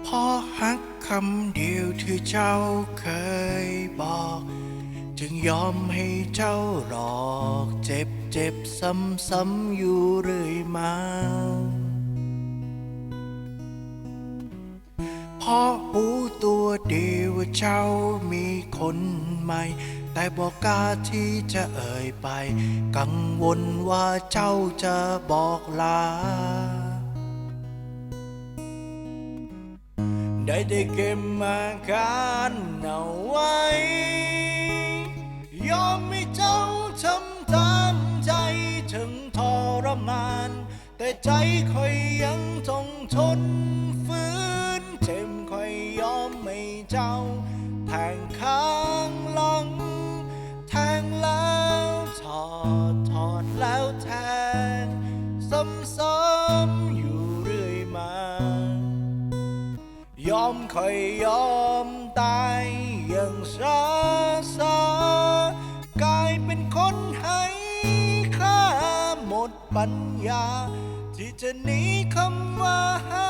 เพราะฮักคำเดียวที่เจ้าเคยบอกจึงยอมให้เจ้าหลอกเจ็บซ้ำๆอยู่เรื่อยมาเพราะรู้ตัวดีว่าเจ้ามีคนใหม่แต่บอกกล้าที่จะเอ่ยไปกังวลว่าเจ้าจะบอกลาได้เก็บมาการเอาไว้ยอมให้เจ้าทำตามใจถึงทรมานแต่ใจคอยยังต้องทนฝืนเจ็บคอยยอมให้เจ้าแทงข้างหลังแทงแล้วถอดแล้วแทงซ้ำๆอยู่เรื่อยมายอมคอยยอมตายอย่างช้ากลายเป็นคนให้ค่าหมดปัญญาที่จะหนีคำว่าหา